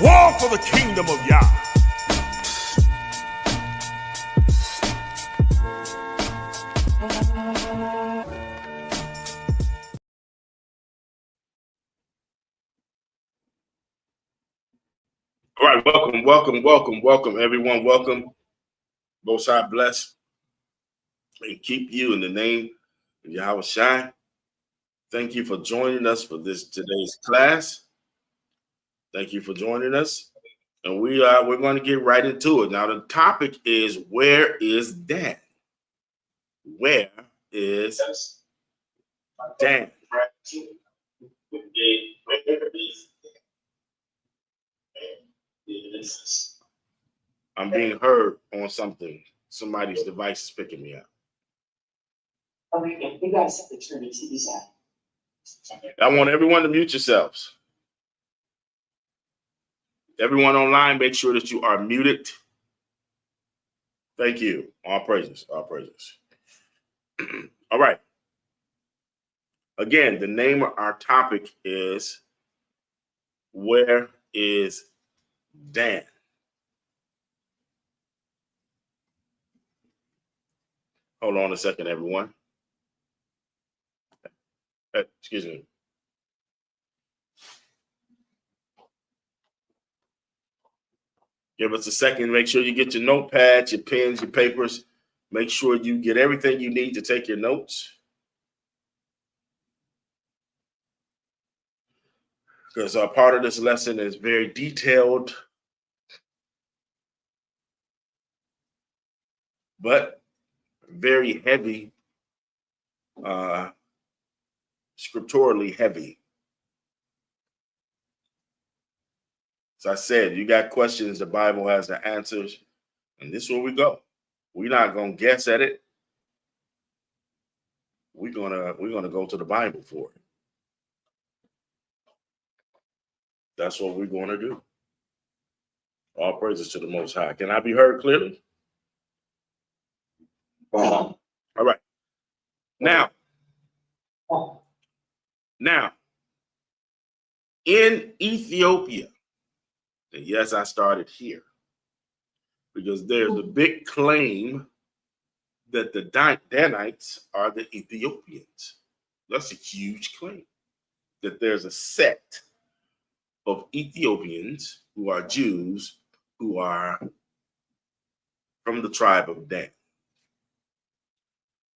War for the kingdom of Yah. All right, welcome, everyone. Welcome. Most High bless and keep you in the name of Yahweh Shai. Thank you for joining us for today's class. Thank you for joining us. And we're going to get right into it. Now, the topic is, where is Dan? Where is Dan? I'm being heard on something. Somebody's device is picking me up. You guys have to turn the TVs on. I want everyone to mute yourselves. Everyone online, make sure that you are muted. Thank you. All praises. All praises. All right. Again, the name of our topic is, where is Dan? Hold on a second, everyone. Excuse me. Give us a second. Make sure you get your notepads, your pens, your papers. Make sure you get everything you need to take your notes. Because part of this lesson is very detailed, but very heavy, scripturally heavy. As I said, you got questions, the Bible has the answers, and this is where we go. We're not gonna guess at it. We're gonna go to the Bible for it. That's what we're gonna do. All praises to the Most High. Can I be heard clearly? All right. Now, in Ethiopia, and yes, I started here because there's a big claim that the Danites are the Ethiopians. That's a huge claim, that there's a sect of Ethiopians who are Jews who are from the tribe of Dan.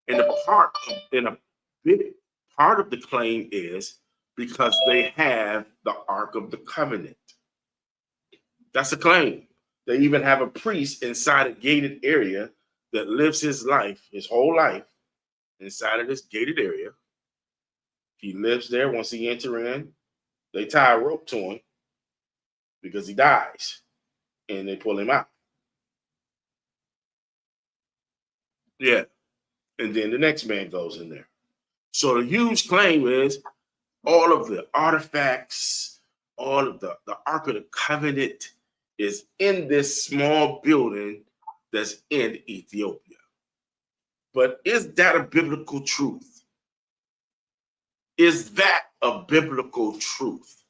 And a big part of the claim is because they have the Ark of the Covenant. That's a claim. They even have a priest inside a gated area that lives his whole life, inside of this gated area. He lives there. Once he enters in, they tie a rope to him because he dies, and they pull him out. Yeah. And then the next man goes in there. So the huge claim is all of the artifacts, all of the Ark of the Covenant is in this small building that's in Ethiopia. But is that a biblical truth? Is that a biblical truth?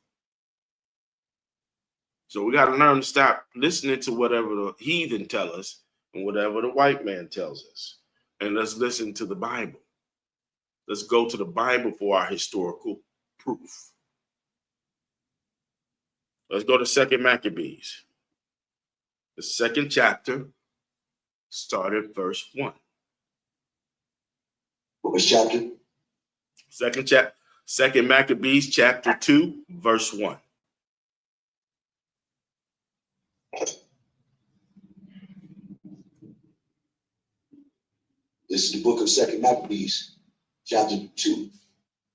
So we got to learn to stop listening to whatever the heathen tell us and whatever the white man tells us. And let's listen to the Bible. Let's go to the Bible for our historical proof. Let's go to 2 Maccabees. The second chapter, start at verse 1. What was chapter? Second Maccabees chapter 2, verse 1. This is the book of 2 Maccabees, chapter 2,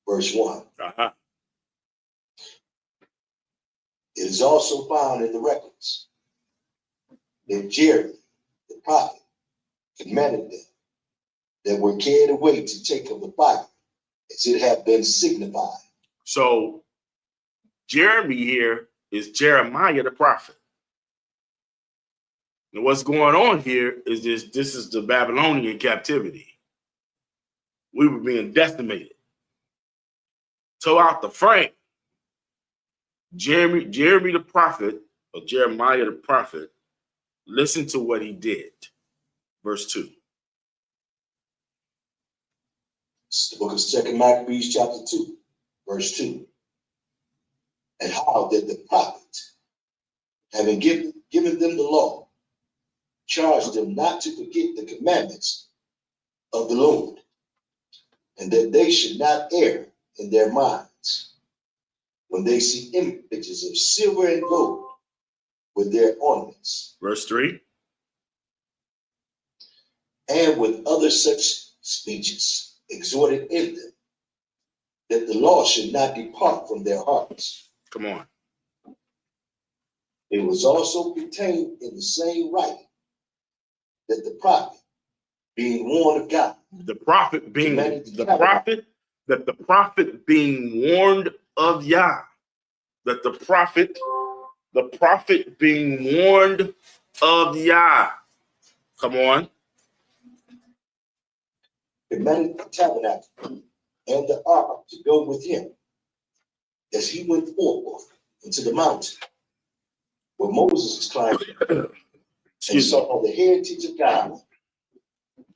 verse 1. Uh-huh. It is also found in the records that Jeremy, the prophet, commanded them that were carried away to take of the fire, as it had been signified. So Jeremy here is Jeremiah the prophet. And what's going on here is this is the Babylonian captivity. We were being decimated. So out the frame, Jeremy the prophet of Jeremiah the prophet, listen to what he did. Verse 2. It's the book of 2 Maccabees, chapter 2, verse 2. And how that the prophet, having given them the law, charged them not to forget the commandments of the Lord, and that they should not err in their minds when they see images of silver and gold with their ornaments. Verse 3. And with other such speeches exhorted in them, that the law should not depart from their hearts. Come on. It was also contained in the same writing that the prophet, being warned of God, The prophet being being warned of Yah. That the prophet being warned of Yah. Come on. commanded the tabernacle and the ark to go with him as he went forth into the mountain where Moses climbed and saw the heritage of God.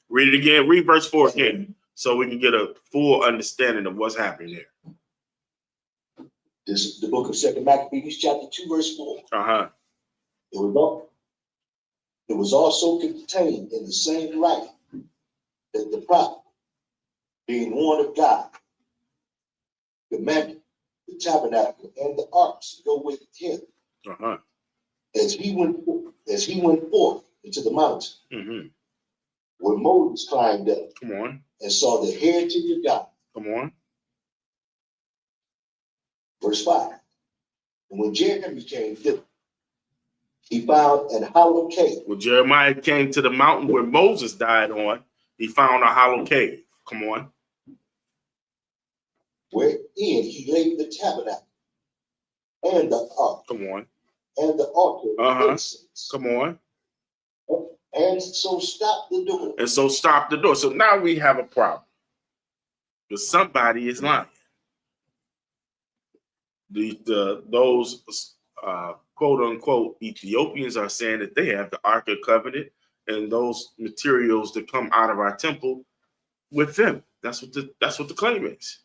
Read it again. Read verse 4 again, so we can get a full understanding of what's happening there. This is the book of 2 Maccabees, chapter 2, verse 4. It was also contained in the same writing that the prophet, being warned of God, commanded the tabernacle and the arks to go with him as he went forth into the mountain where Moses climbed up. Come on. And saw the heritage of God. Come on. Verse 5. And when Jeremiah came thither, he found an hollow cave. When Jeremiah came to the mountain where Moses died on, he found a hollow cave. Come on. Wherein he laid the tabernacle and the ark. Come on. And the altar of incense. Come on. And so stopped the door. So now we have a problem. Because somebody is lying. Those quote unquote Ethiopians are saying that they have the Ark of Covenant and those materials that come out of our temple with them. That's what the claim is.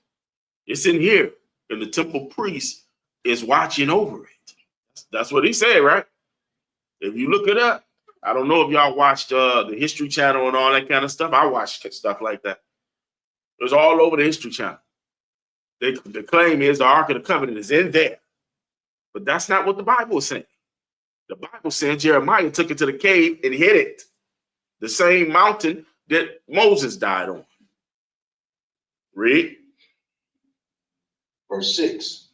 It's in here, and the temple priest is watching over it. That's what he said, right? If you look it up, I don't know if y'all watched the History Channel and all that kind of stuff. I watched stuff like that. It was all over the History Channel. The claim is the Ark of the Covenant is in there. But that's not what the Bible is saying. The Bible says Jeremiah took it to the cave and hid it. The same mountain that Moses died on. Read. Verse 6.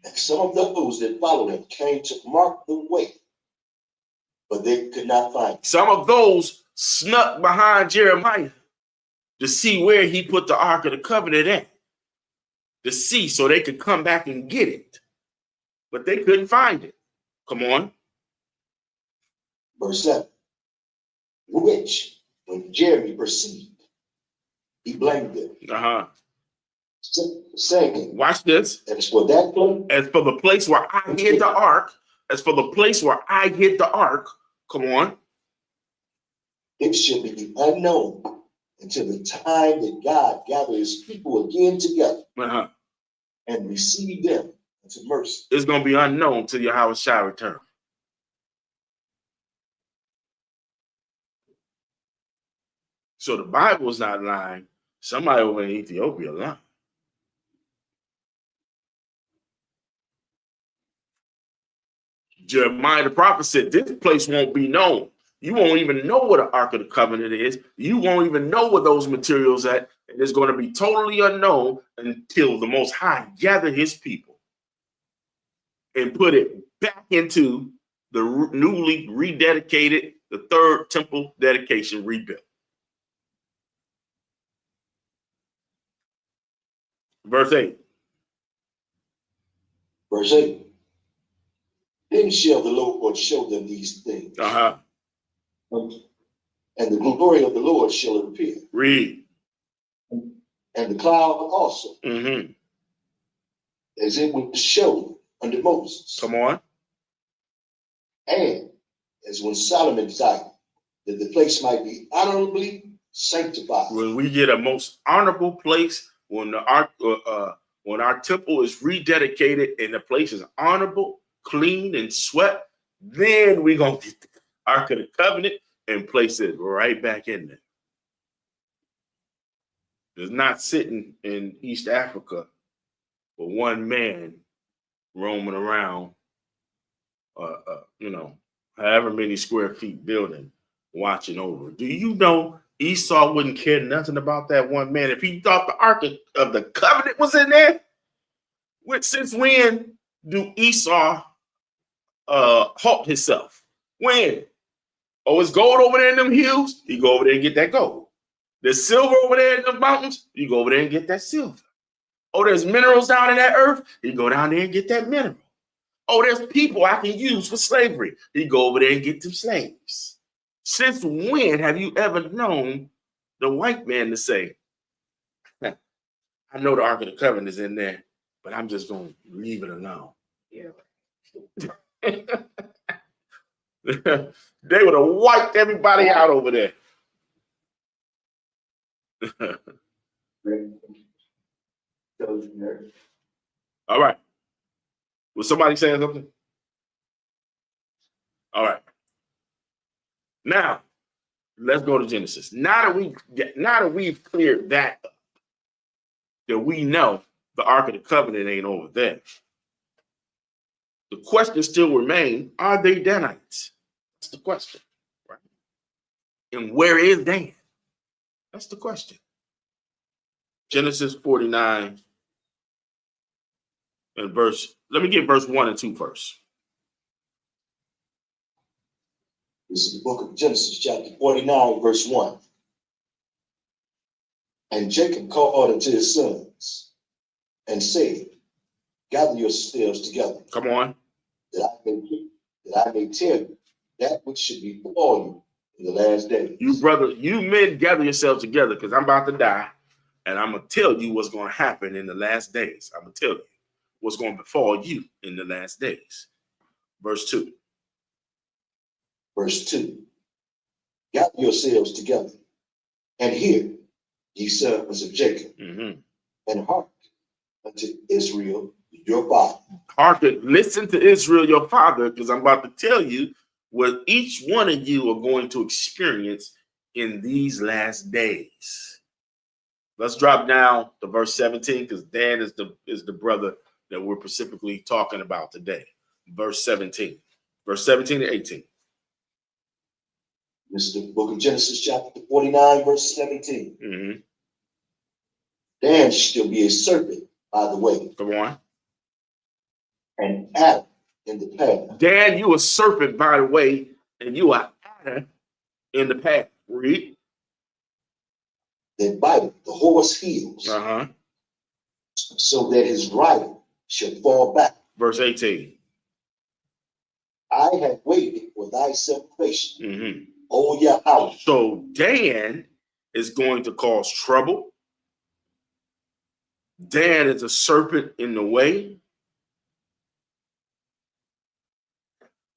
And some of those that followed him came to mark the way, but they could not find it. Some of those snuck behind Jeremiah to see where he put the Ark of the Covenant at. To see so they could come back and get it. But they couldn't find it. Come on. Verse 7. Which, when Jeremy perceived, he blamed them. Saying, watch this. As for that place, as for the place where I hid the ark, come on. It should be unknown until the time that God gathers his people again together and receive them into mercy. It's going to be unknown till Yahweh shall return. So the Bible is not lying. Somebody over in Ethiopia lying. Jeremiah the prophet said, this place won't be known. You won't even know what the Ark of the Covenant is. You won't even know what those materials at. And it's going to be totally unknown until the Most High gather his people and put it back into the newly rededicated, the third temple dedication rebuilt. Verse 8. Verse 8. Then shall the Lord show them these things. And the glory of the Lord shall appear. Read. And the cloud also. As it was shown unto Moses. Come on. And as when Solomon desired that the place might be honorably sanctified. When we get a most honorable place, when our temple is rededicated and the place is honorable, clean, and swept, then we're gonna get the Ark of the Covenant and place it right back in there. It's not sitting in East Africa with one man roaming around, however many square feet building, watching over. Do you know Esau wouldn't care nothing about that one man if he thought the Ark of the Covenant was in there? Since when do Esau halt himself? When? Oh, it's gold over there in them hills? You go over there and get that gold. There's silver over there in the mountains? You go over there and get that silver. Oh, there's minerals down in that earth? You go down there and get that mineral. Oh, there's people I can use for slavery. You go over there and get them slaves. Since when have you ever known the white man to say, I know the Ark of the Covenant is in there, but I'm just going to leave it alone? Yeah. They would have wiped everybody out over there. All right. Was somebody saying something? All right. Now, let's go to Genesis. Now that we've cleared that up, that we know the Ark of the Covenant ain't over there. The question still remains, are they Danites? That's the question, right? And where is Dan? That's the question. Genesis 49 and let me get verse 1 and 2 first. This is the book of Genesis, chapter 49, verse 1. And Jacob called unto his sons and said, gather yourselves together. Come on. That I may tell you that which should befall you in the last days. You men, gather yourselves together, because I'm about to die, and I'm going to tell you what's going to happen in the last days. I'm going to tell you what's going to befall you in the last days. Verse 2. Verse 2. Gather yourselves together, and hear, ye sons of Jacob, and hearken unto Israel, your father. Hearken, listen to Israel, your father, because I'm about to tell you what each one of you are going to experience in these last days. Let's drop down to verse 17, because Dan is the brother that we're specifically talking about today. Verse 17. Verse 17 to 18. This is the book of Genesis, chapter 49, verse 17. Dan shall be a serpent by the way. Come on. And adder in the path. Dan, you a serpent by the way, and you are adder in the path. Read. That biteth the horse heels, so that his rider shall fall back. Verse 18. I have waited for thy salvation, O Yahweh. So Dan is going to cause trouble. Dan is a serpent in the way.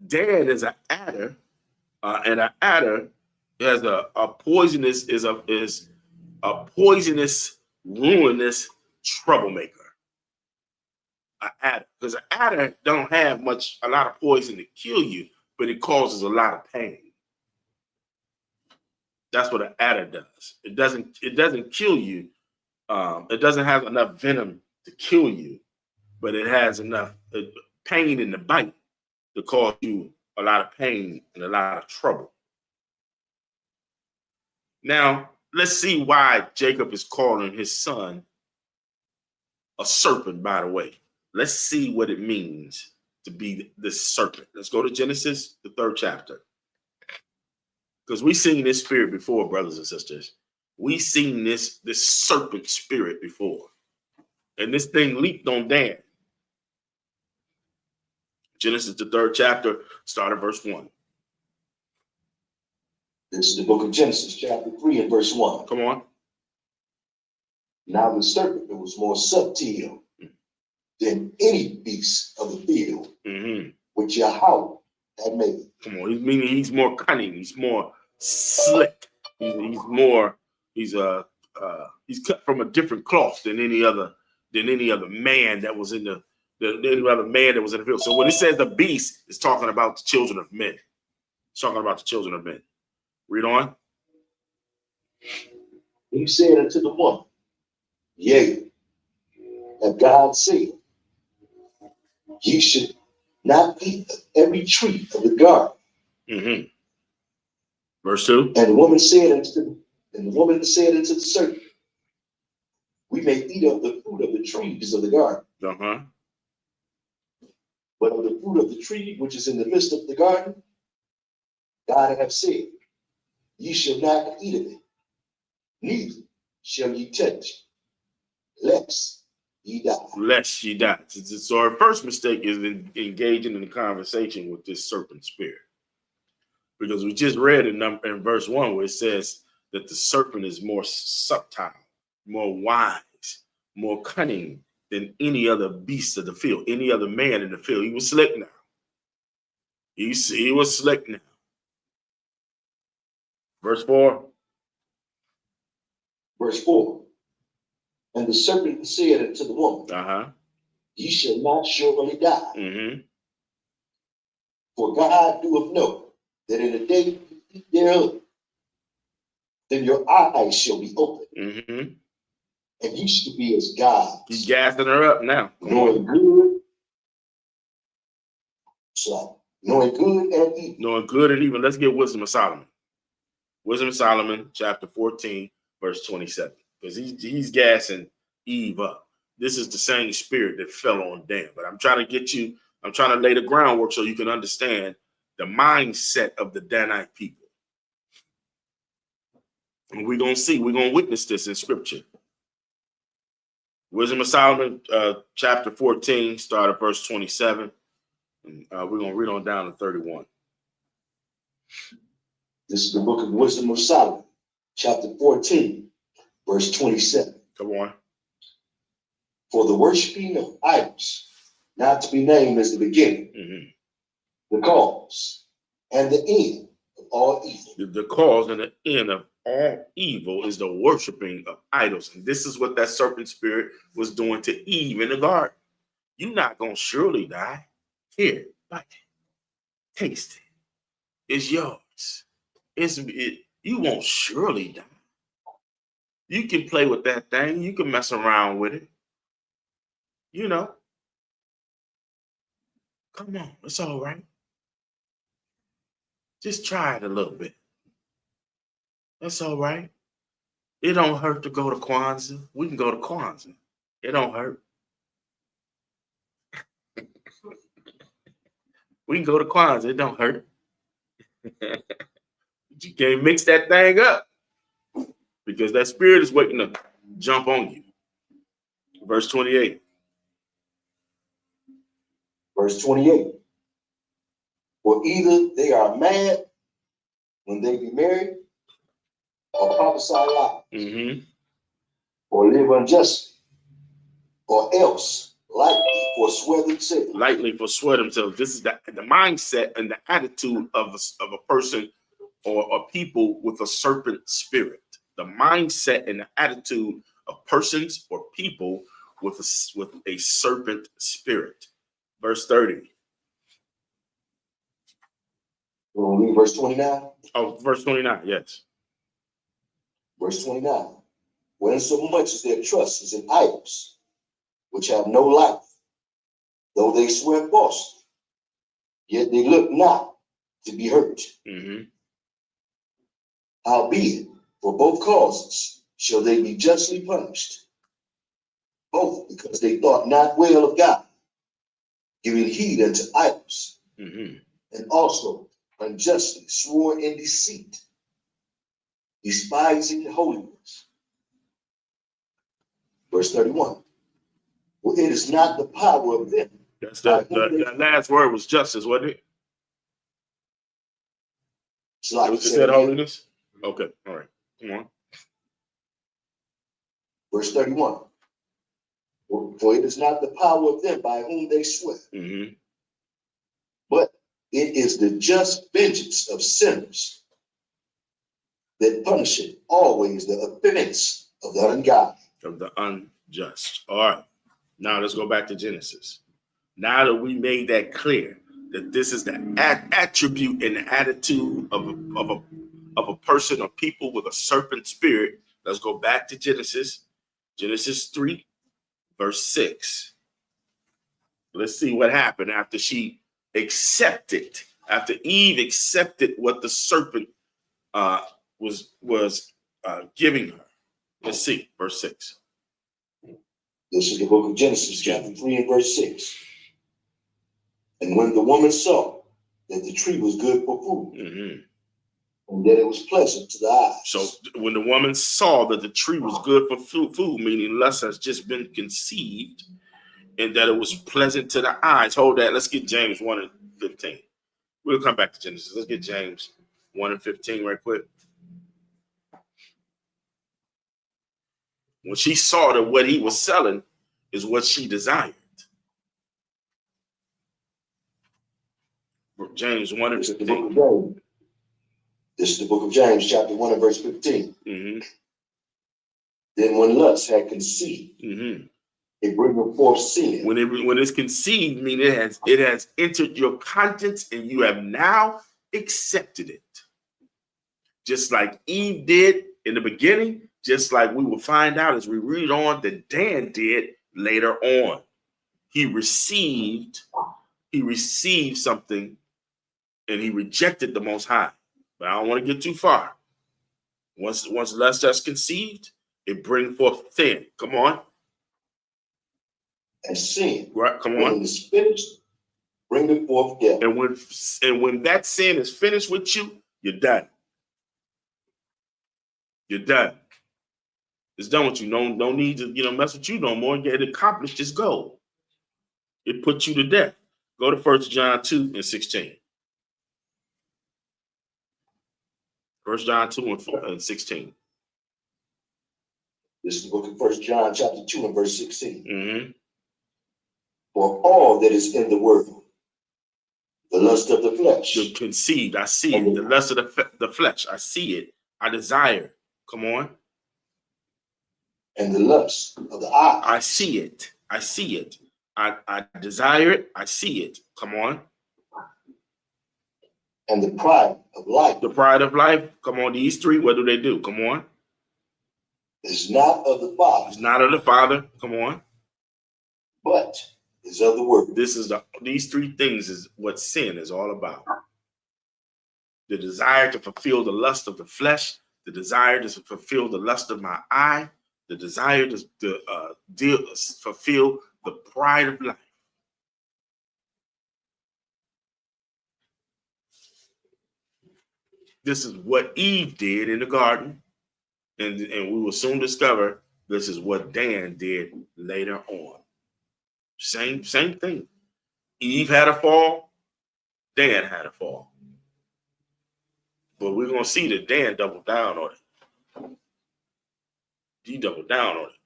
Dan is an adder, and an adder has a poisonous poisonous, ruinous troublemaker. An adder, because an adder don't have a lot of poison to kill you, but it causes a lot of pain. That's what an adder does. It doesn't kill you. It doesn't have enough venom to kill you, but it has enough pain in the bite to cause you a lot of pain and a lot of trouble. Now, let's see why Jacob is calling his son a serpent, by the way. Let's see what it means to be this serpent. Let's go to Genesis, the 3rd chapter. Because we've seen this spirit before, brothers and sisters. We've seen this serpent spirit before. And this thing leaped on Dan. Genesis, the 3rd chapter, start at verse 1. This is the book of Genesis, chapter 3 and verse 1. Come on. Now the serpent was more subtle than any beast of the field, which Yahweh and maybe. Come on, meaning he's more cunning. He's more slick. He's more. He's cut from a different cloth than any other man that was in any other man that was in the field. So when it says the beast, it's talking about the children of men. It's talking about the children of men. Read on. He said unto the woman, yea, and God said, ye should not eat of every tree of the garden. Mm-hmm. Verse 2. And the woman said unto the serpent, we may eat of the fruit of the trees of the garden. Uh-huh. But of the fruit of the tree which is in the midst of the garden, God hath said, ye shall not eat of it, neither shall ye touch, lest ye die. Lest ye die. So our first mistake is engaging in a conversation with this serpent spirit. Because we just read in verse 1 where it says that the serpent is more subtle, more wise, more cunning than any other beast of the field, any other man in the field. He was slick now. He was slick now. Verse 4. Verse 4. And the serpent said unto the woman, Uh-huh. ye shall not surely die. Mm-hmm. For God doeth know that in the day you eat thereof, then your eyes shall be opened, Mm-hmm. and you shall be as gods. He's gassing her up now. Knowing good, knowing good and evil. Knowing good and evil. Let's get wisdom of Solomon. Wisdom of Solomon, chapter 14, verse 27. Because he's gassing Eve up. This is the same spirit that fell on Dan. But I'm trying to lay the groundwork so you can understand the mindset of the Danite people. And we're going to witness this in scripture. Wisdom of Solomon, chapter 14, start at verse 27. And we're going to read on down to 31. This is the book of Wisdom of Solomon, chapter 14, verse 27. Come on. For the worshiping of idols, not to be named as the beginning, Mm-hmm. the cause, and the end of all evil. The cause and the end of all evil is the worshiping of idols. And this is what that serpent spirit was doing to Eve in the garden. You're not going to surely die. Here, bite it. Taste it. It's yours. You won't surely die. You can play with that thing. You can mess around with it. You know. Come on. It's all right. Just try it a little bit. That's all right. It don't hurt to go to Kwanzaa. We can go to Kwanzaa. It don't hurt. We can go to Kwanzaa. It don't hurt. You can't mix that thing up because that spirit is waiting to jump on you. Verse 28. Verse 28. For either they are mad when they be married, or prophesy lies, Mm-hmm. or live unjustly, or else lightly forswear themselves. Lightly forswear themselves. This is the mindset and the attitude of a person or people with a serpent spirit. The mindset and the attitude of persons or people with a serpent spirit. Verse 30. We'll read verse 29. Oh, verse 29, yes. Verse 29. When so much as their trust is in idols, which have no life, though they swear falsely, yet they look not to be hurt. Mm-hmm. Howbeit, for both causes shall they be justly punished, both because they thought not well of God, giving heed unto idols, Mm-hmm. and also unjustly swore in deceit, despising holiness. Verse 31. Well, it is not the power of them. That's that last word was justice, wasn't it? Like it said holiness? Okay, all right. Come on. Verse 31. For it is not the power of them by whom they swear, Mm-hmm. but it it is the just vengeance of sinners that punisheth always the offense of the ungodly. Of the unjust. All right. Now let's go back to Genesis. Now that we made that clear that this is the attribute and the attitude of a person or people with a serpent spirit, let's go back to Genesis. Genesis 3, verse 6. Let's see what happened after she accepted, after Eve accepted what the serpent was giving her. Let's see, verse 6. This is the book of Genesis, chapter 3 and verse 6. And when the woman saw that the tree was good for food, and that it was pleasant to the eyes. So when the woman saw that the tree was good for food, meaning lust has just been conceived, and that it was pleasant to the eyes. Hold that. Let's get James 1 and 15. We'll come back to Genesis. Let's get James 1 and 15 right quick. When she saw that what he was selling is what she desired. James 1 and 15. This is the book of James, chapter 1 and verse 15. Then when lust had conceived, it bringeth forth sin. When it's conceived, meaning it has entered your conscience and you have now accepted it. Just like Eve did in the beginning, just like we will find out as we read on that Dan did later on. He received something and he rejected the Most High. But I don't want to get too far. Once lust has conceived, it brings forth sin. Come on. And sin. Right, come on. When it is finished, bring it forth death. And when that sin is finished with you, you're done. You're done. It's done with you. No need to mess with you no more. Get it accomplished. Just go. It puts you to death. Go to 1 John 2 and 16. 1 John 2 and 16. This is the book of 1 John chapter 2 and verse 16. For all that is in the world, the lust of the flesh. You're conceived. I see it. The lust of the flesh. I see it. I desire. Come on. And the lust of the eye. I see it. I see it. I desire it. I see it. Come on. And the pride of life. The pride of life. Come on. These three. What do? Come on. Is not of the Father. It's not of the Father. Come on. But is of the world. These three things is what sin is all about. The desire to fulfill the lust of the flesh, the desire to fulfill the lust of my eye, the desire to fulfill the pride of life. This is what Eve did in the garden, and we will soon discover this is what Dan did later on. Same thing. Eve had a fall, Dan had a fall. But we're going to see that Dan doubled down on it. He doubled down on it.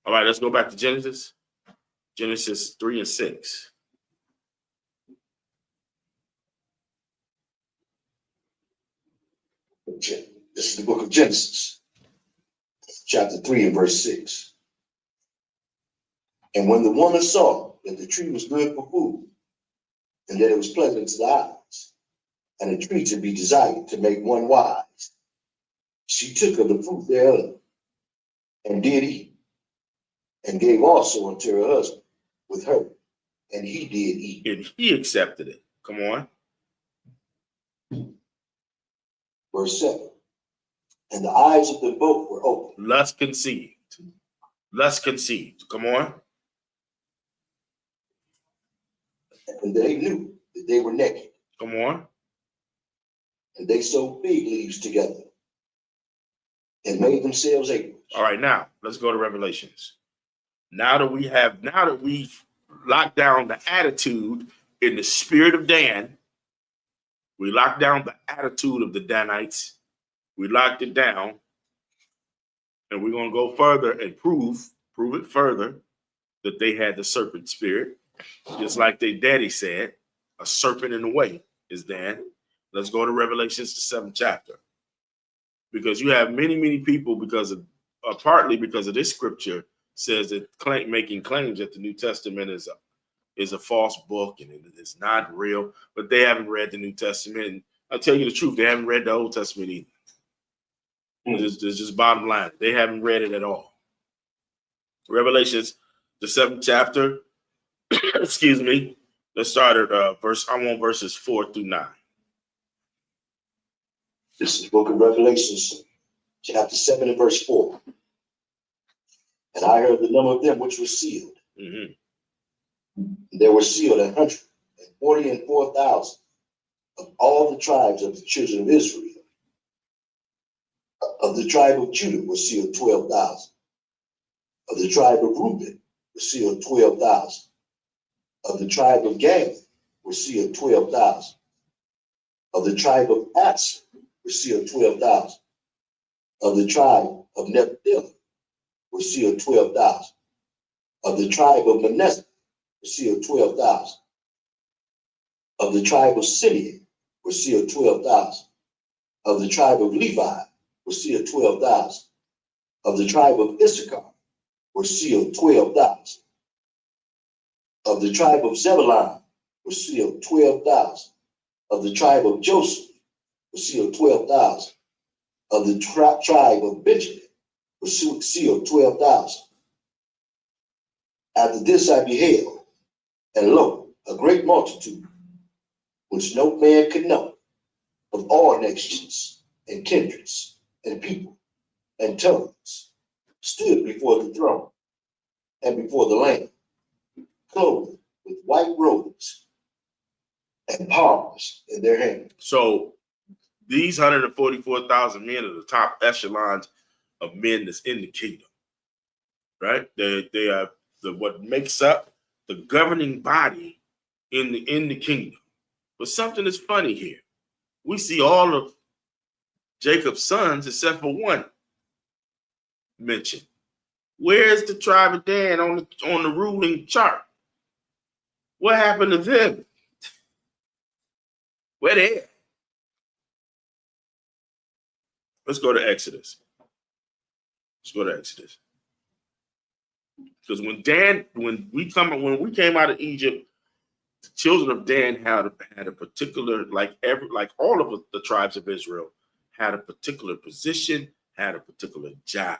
All right, let's go back to Genesis. Genesis 3 and 6. This is the book of Genesis, chapter 3 and verse 6. And when the woman saw that the tree was good for food, and that it was pleasant to the eyes, and a tree to be desired to make one wise, she took of the fruit thereof, and did eat, and gave also unto her husband with her, and he did eat. And he accepted it. Come on. Verse 7. And the eyes of them both were open. Lust conceived. Lust conceived. Come on. And they knew that they were naked. Come on. And they sewed fig leaves together and made themselves aprons. All right, now let's go to Revelations. Now that we've locked down the attitude in the spirit of Dan, we locked down the attitude of the Danites. We locked it down, and we're going to go further and prove it further that they had the serpent spirit. Just like their daddy said, a serpent in the way is Dan. Let's go to Revelations, the 7th chapter. Because you have many people, because of partly because of this scripture says that making claims that the New Testament is a false book and it is not real, but they haven't read the New Testament. And I'll tell you the truth, they haven't read the Old Testament either. It's just bottom line. They haven't read it at all. Revelations, the 7th chapter, excuse me. Let's start at verses 4 through 9. This is the book of Revelations, chapter 7 and verse 4. And I heard the number of them which were sealed. Mm-hmm. There were sealed 144,000 of all the tribes of the children of Israel. Of the tribe of Judah were sealed 12,000. Of the tribe of Reuben were sealed 12,000. Of the tribe of Gad were sealed 12,000. Of the tribe of Asher were sealed 12,000. Of the tribe of Naphtali were sealed 12,000. Of the tribe of Manasseh were sealed 12,000. Of the tribe of Simeon were sealed 12,000. Of the tribe of Levi were sealed 12,000. Of the tribe of Issachar were sealed 12,000. Of the tribe of Zebulun were sealed 12,000. Of the tribe of Joseph were sealed 12,000. Of the tribe of Benjamin were sealed 12,000. After this I beheld, and lo, a great multitude, which no man could know, of all nations and kindreds and people and tongues, stood before the throne and before the Lamb, clothed with white robes and palms in their hands. So these 144,000 men are the top echelons of men that's in the kingdom, right? They are what makes up the governing body in the kingdom. But something is funny here. We see all of Jacob's sons except for one mentioned. Where's the tribe of Dan on the ruling chart? What happened to them? Where they at? Let's go to Exodus. Because when we came out of Egypt, the children of Dan had a particular, like all of the tribes of Israel, had a particular position, had a particular job.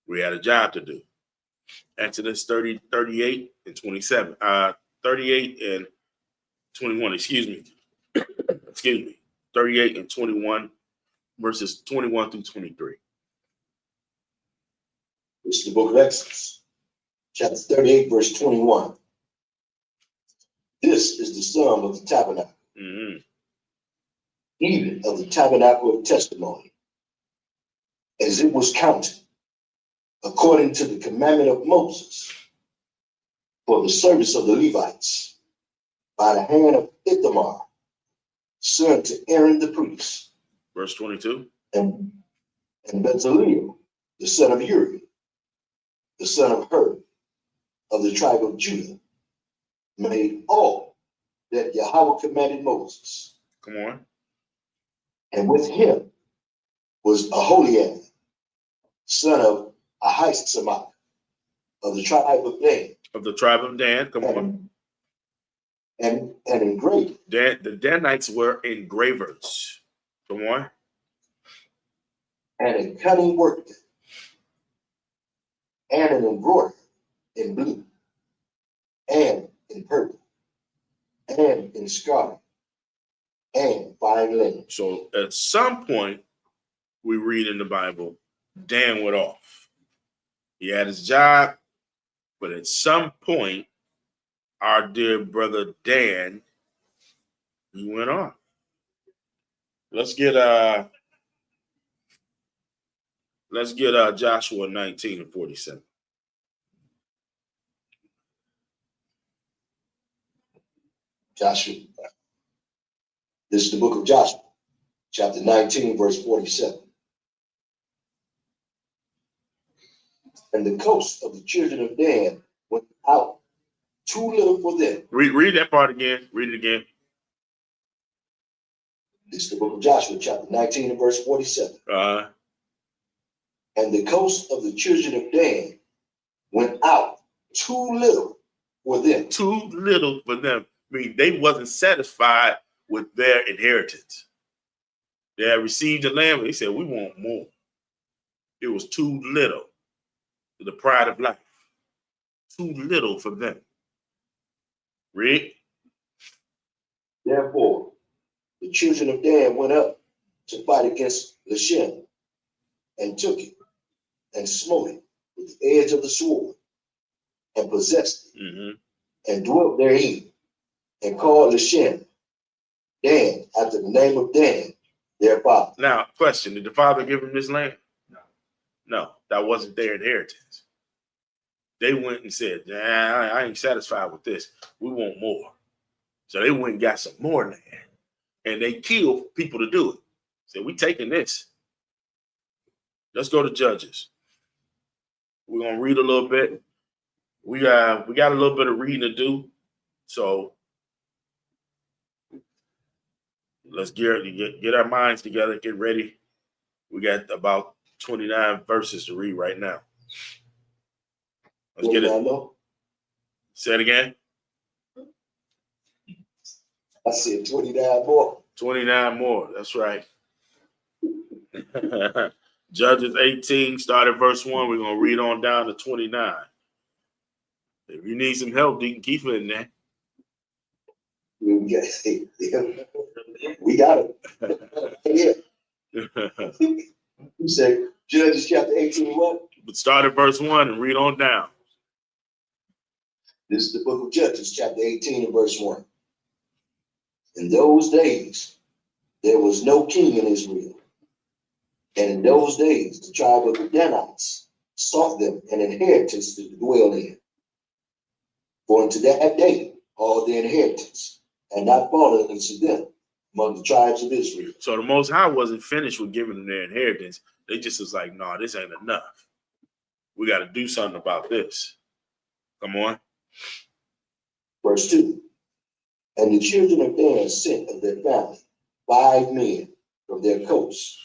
We had a job to do. Exodus 30, 38 and 27. 38 and 21, excuse me. 38 and 21, verses 21 through 23. This is the book of Exodus, chapter 38, verse 21. This is the sum of the tabernacle, even of the tabernacle of testimony, as it was counted, according to the commandment of Moses, for the service of the Levites, by the hand of Ithamar, son to Aaron the priest. Verse 22. And Bezaleel, the son of Uri, the son of Hur, of the tribe of Judah, made all that Yahweh commanded Moses. Come on. And with him was Aholiab, son of Ahisamach, of the tribe of Dan. Of the tribe of Dan, come on. And engraved. The Danites were engravers. Come on. And a cunning workman, and an embroiderer in blue, and in purple, and in scarlet, and fine linen. So at some point, we read in the Bible, Dan went off. He had his job, but at some point, our dear brother Dan, he went off. Let's get Joshua 19 and 47. Joshua. This is the book of Joshua, chapter 19, verse 47. And the coast of the children of Dan went out too little for them. Read that part again. Read it again. This is the book of Joshua, chapter 19 and verse 47. And the coast of the children of Dan went out too little for them. Too little for them. I mean, they wasn't satisfied with their inheritance. They had received the land, but they said, we want more. It was too little to the pride of life. Too little for them. Read. Therefore, the children of Dan went up to fight against Lashem and took it and smote it with the edge of the sword and possessed it and dwelt therein and called Lashem Dan after the name of Dan, their father. Now, question, did the father give them this land? No, that wasn't their inheritance. They went and said, nah, I ain't satisfied with this. We want more. So they went and got some more land. And they killed people to do it. Said, we taking this. Let's go to Judges. We're going to read a little bit. We got a little bit of reading to do. So let's get our minds together, get ready. We got about 29 verses to read right now. Let's get it. Say it again. I said 29 more. 29 more. That's right. Judges 18, start at verse 1. We're going to read on down to 29. If you need some help, you can keep it in there. We got it. Yeah. You say Judges chapter 18 what? But start at verse 1 and read on down. This is the book of Judges, chapter 18 and verse 1. In those days, there was no king in Israel. And in those days, the tribe of the Danites sought them an inheritance to dwell in. For unto that day, all the inheritance had not fallen unto them among the tribes of Israel. So the Most High wasn't finished with giving them their inheritance. They just was like, no, this ain't enough. We got to do something about this. Come on. Verse 2. And the children of Dan sent of their family 5 men from their coasts,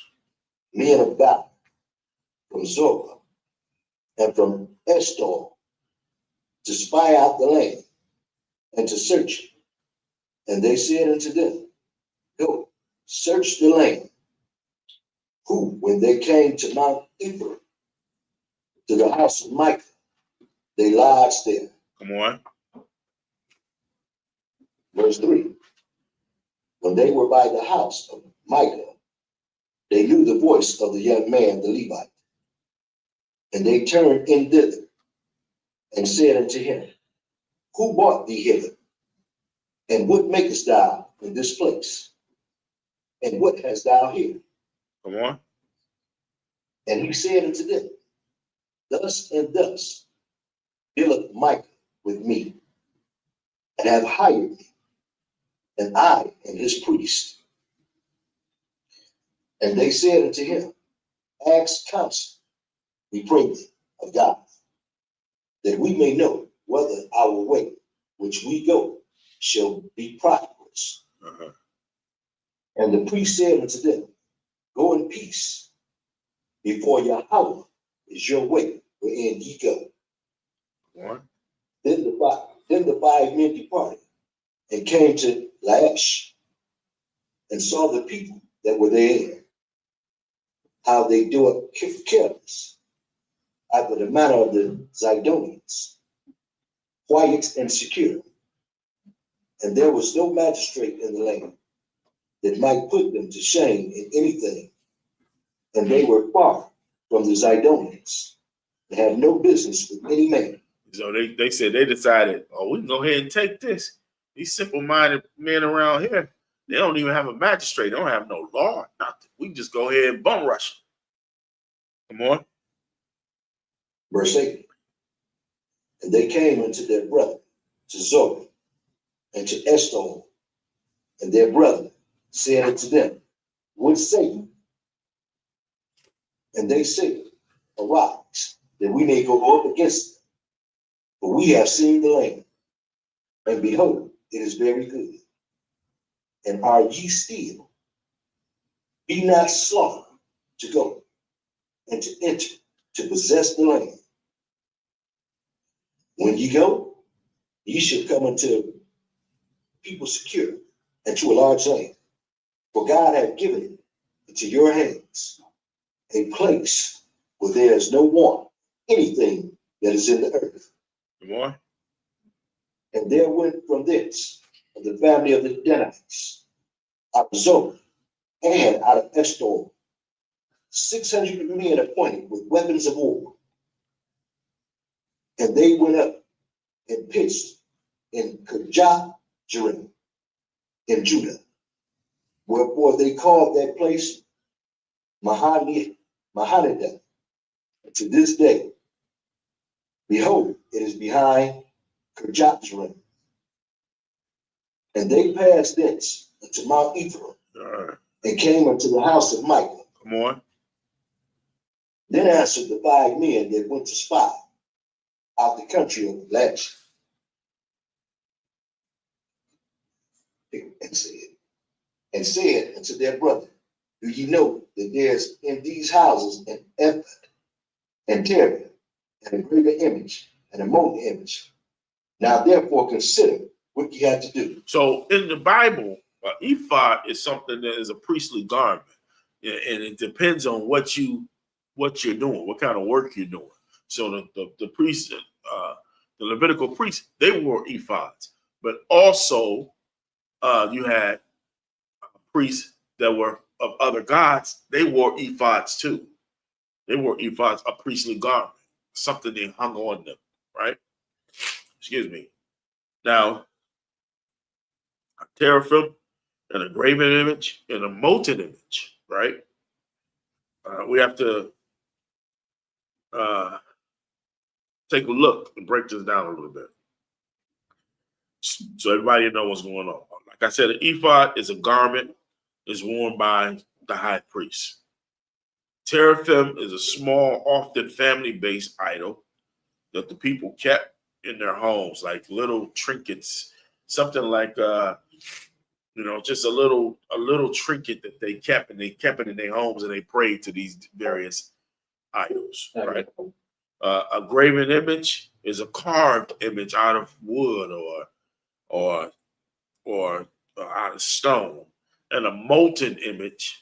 men of valor, from Zorah and from Eshtaol, to spy out the land and to search it. And they said unto them, go, search the land. Who, when they came to Mount Ephraim, to the house of Micah, they lodged there. Come on. Verse 3. When they were by the house of Micah, they knew the voice of the young man, the Levite. And they turned in thither and said unto him, who brought thee hither? And what makest thou in this place? And what hast thou here? Come on. And he said unto them, thus and thus dealeth Micah with me, and have hired me, and I am his priest. And they said unto him, ask counsel, we pray thee, of God, that we may know whether our way which we go shall be prosperous. And the priest said unto them, go in peace, before Yahweh is your way wherein ye go. What? Then the 5 men departed and came to Laish and saw the people that were there, how they do it careless, after the manner of the Zidonians, quiet and secure. And there was no magistrate in the land that might put them to shame in anything. And they were far from the Zidonians and had no business with any man. So they said, they decided, oh, we can go ahead and take this. These simple-minded men around here, they don't even have a magistrate. They don't have no law, nothing. We can just go ahead and bum rush them. Come on. Verse 8. And they came unto their brethren, to Zorah, and to Eshtaol, and their brethren said unto them, what say you? And they said, arise, that we may go up against them, for we have seen the land, And behold, it is very good. And are ye still? Be not slow to go and to enter, to possess the land. When ye go, ye shall come unto people secure and to a large land. For God hath given it into your hands, a place where there is no want, anything that is in the earth. Come on. And there went from thence of the family of the Danites, out of Zoe, and out of Estor, 600 men appointed with weapons of war. And they went up and pitched in Kirjath-jearim in Judah. Wherefore they called that place Mahanadah. To this day, behold, it is behind Kirjath-jearim. And they passed thence unto Mount Ephraim, and came unto the house of Micah. Come on. Then answered the 5 men that went to spy out the country of Lachish, and said unto their brother, do ye know that there's in these houses an ephod and teraphim and a graven image and a molten image? Now therefore consider what ye have to do. So in the Bible, ephod is something that is a priestly garment, and it depends on what you're doing, what kind of work you're doing. So the priests, the Levitical priests, they wore ephods, but also you had priests that were of other gods. They wore ephods too. They wore ephods, a priestly garment, something they hung on them, right? Excuse me. Now, a teraphim and a graven image and a molten image, right? We have to take a look and break this down a little bit so everybody knows what's going on. Like I said, an ephod is a garment that's worn by the high priest. Teraphim is a small, often family-based idol that the people kept in their homes, like little trinkets, something like just a little trinket that they kept, and they kept it in their homes, and they prayed to these various idols, right? A graven image is a carved image out of wood or out of stone, and a molten image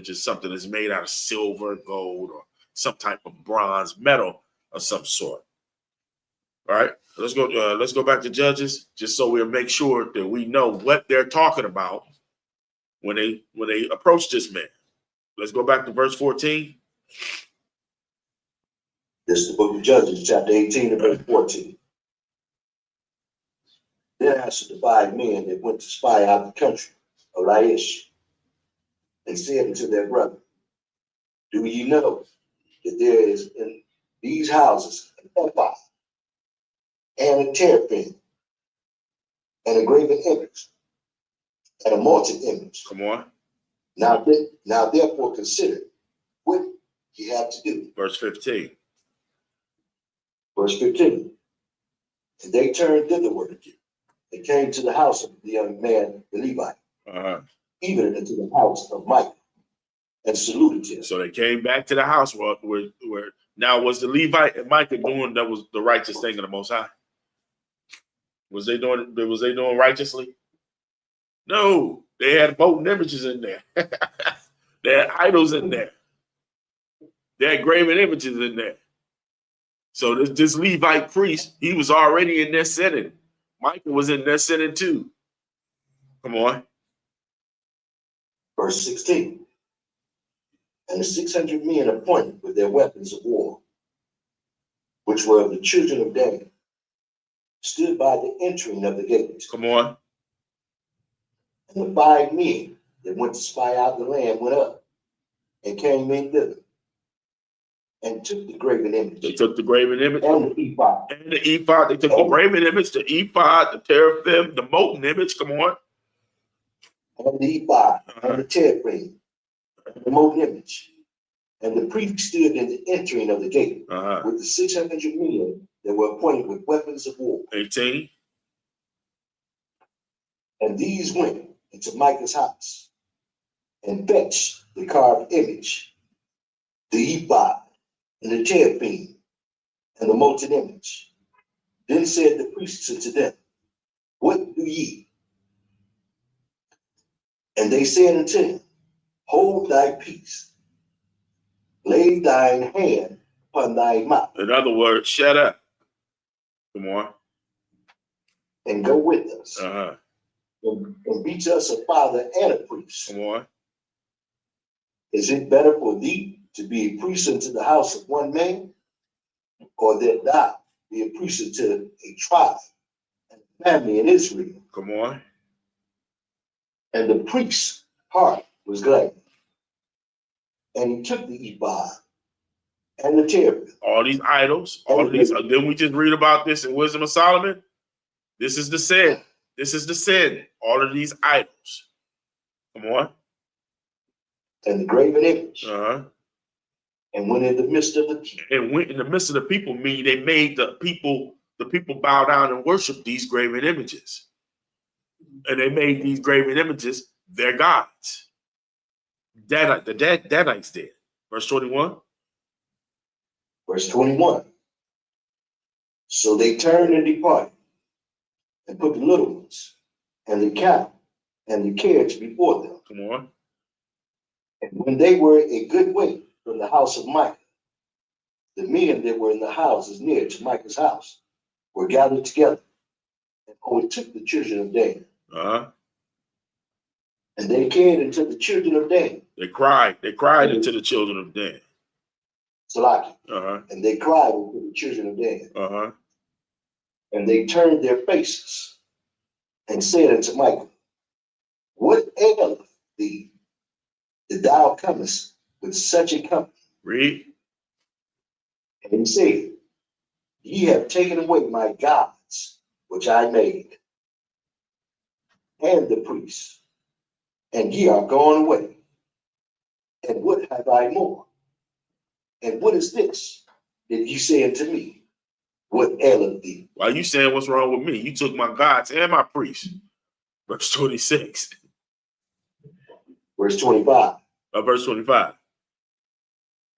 is something that's made out of silver, gold, or some type of bronze, metal of some sort. All right, let's go back to Judges, just so we'll make sure that we know what they're talking about when they approach this man. Let's go back to verse 14. This is the book of Judges, chapter 18 and verse 14. Then answered the 5 men that went to spy out the country of Laish, and said unto their brother, do ye know that there is in these houses an ephod and a teraphim and a graven image and a molten image? Come on. Now therefore consider what ye have to do. Verse 15. Verse 15. And they turned thitherward again. They came to the house of the young man, the Levite, even into the house of Micah, and saluted him. So they came back to the house where now was the Levite and Micah doing that was the righteous thing of the Most High? Was they doing righteously? No, they had molten images in there. They had idols in there. They had graven images in there. So this Levite priest, he was already in their sinning. Micah was in their sinning too. Come on. Verse 16. And the 600 men appointed with their weapons of war, which were of the children of Dan, stood by the entering of the gate. Come on. And the 5 men that went to spy out the land went up and came in thither and took the graven image. They took the graven image and the ephod. And the ephod. They took the graven image, the ephod, the teraphim, the molten image. Come on. And the ephod and the teraphim and the molten image. And the priest stood in the entering of the gate with the 600 men that were appointed with weapons of war. 18. And these went into Micah's house and fetched the carved image, the ephod, and the teraphim, and the molten image. Then said the priests unto them, what do ye? And they said unto him, hold thy peace, lay thine hand upon thy mouth. In other words, shut up. Come on. And go with us, Uh-huh. and be to us a father and a priest. Come on. Is it better for thee to be a priest unto the house of one man, or that thou be a priest unto a tribe and family in Israel? Come on. And the priest's heart was glad. And he took the ephod and the teraphim. All these idols, all of these. Didn't we just read about this in Wisdom of Solomon? This is the sin. This is the sin. All of these idols. Come on. And the graven image. Uh-huh. And went in the midst of the people. And went in the midst of the people, meaning they made the people bow down and worship these graven images. And they made these graven images their gods. The Danites did. Verse 21. Verse 21. So they turned and departed, and put the little ones, and the cattle, and the carriage before them. Come on. And when they were a good way from the house of Micah, the men that were in the houses near to Micah's house were gathered together and overtook the children of Dan. Uh-huh. And they came into the children of Dan. They cried into the children of Dan. Salaki. Uh-huh. And they cried into the children of Dan. Uh-huh. And they turned their faces and said unto Micah, what aileth thee that thou comest with such a company? Read. And he said, ye have taken away my gods, which I made, and the priests, and ye are gone away. And what have I more? And what is this that ye say unto me? What aileth thee? Why you saying what's wrong with me? You took my gods and my priests. Verse 26. Verse 25. Verse 25.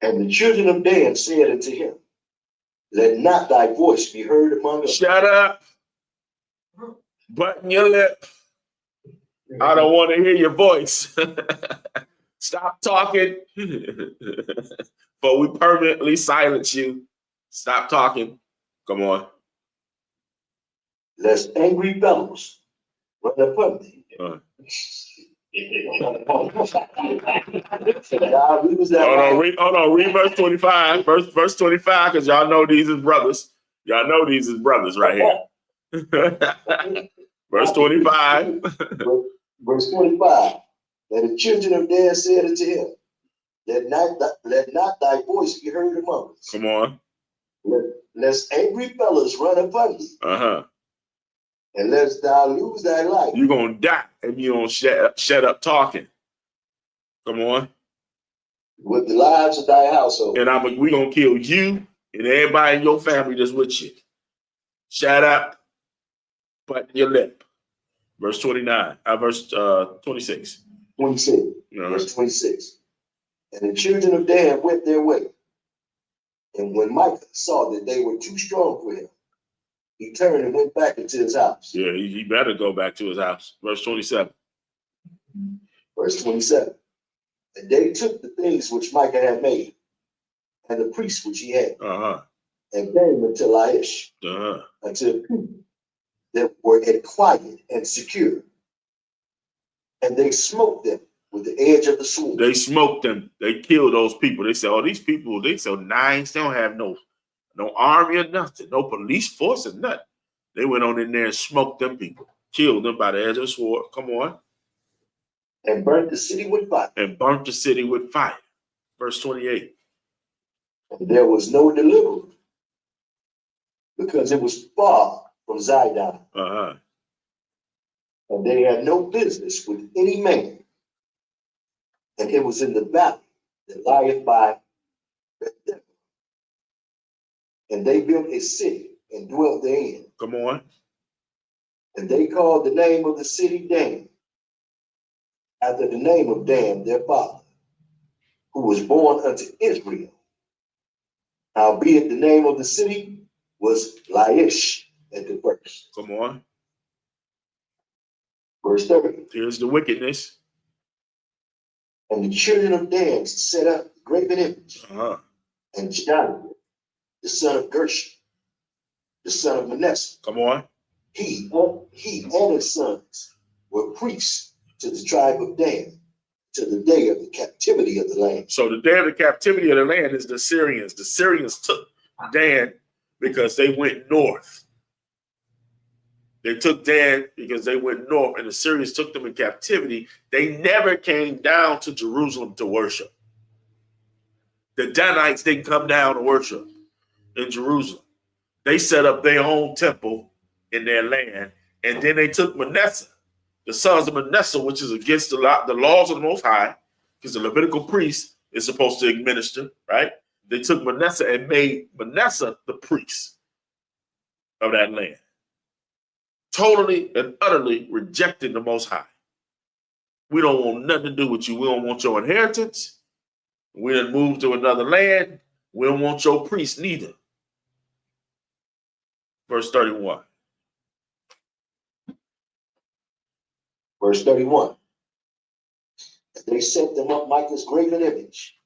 And the children of Dan said unto him, let not thy voice be heard among us. Shut up. Button your lip. I don't want to hear your voice. Stop talking. But we permanently silence you. Stop talking. Come on. Lest angry fellows run upon thee. Hold on, read verse 25. Verse 25, because y'all know these is brothers. Y'all know these is brothers right here. Verse 25. Verse 25. And the children of Dan said unto him, let not thy voice be heard among us. Come on. Lest angry fellows run upon thee. Uh-huh. And lest thou lose thy life. You're going to die if you don't shut up talking. Come on. With the lives of thy household. And we're going to kill you and everybody in your family that's with you. Shut up. Button your lip. Verse 29. Verse 26. 26. Verse 26. And the children of Dan went their way. And when Micah saw that they were too strong for him, he turned and went back into his house. Yeah, he better go back to his house. Verse 27. Verse 27. And they took the things which Micah had made, and the priests which he had, and came unto Laish, unto people that were quiet and secure. And they smote them with the edge of the sword. They smoked them. They killed those people. They said, oh, these people, they so nice. They don't have no army or nothing, no police force or nothing. They went on in there and smoked them people, killed them by the edge of the sword. Come on. And burnt the city with fire. And burnt the city with fire. Verse 28. And there was no deliverer, because it was far from Zidon. And they had no business with any man. And it was in the valley that lieth by Bethlehem. And they built a city and dwelt therein. Come on. And they called the name of the city Dan, after the name of Dan, their father, who was born unto Israel. Howbeit the name of the city was Laish at the first. Come on. Verse 30. Here's the wickedness. And the children of Dan set up a graven image, and Jonathan, the son of Gershon, the son of Manasseh, Come on. he and his sons were priests to the tribe of Dan to the day of the captivity of the land. So the day of the captivity of the land is the Syrians. The Syrians took Dan because they went north. They took Dan because they went north, and the Syrians took them in captivity. They never came down to Jerusalem to worship. The Danites didn't come down to worship in Jerusalem. They set up their own temple in their land, and then they took Manasseh, the sons of Manasseh, which is against the laws of the Most High, because the Levitical priest is supposed to administer, right? They took Manasseh and made Manasseh the priest of that land. Totally and utterly rejecting the Most High. We don't want nothing to do with you. We don't want your inheritance. We done moved to another land. We don't want your priest neither. Verse 31. Verse 31. And they set them up Micah's graven image,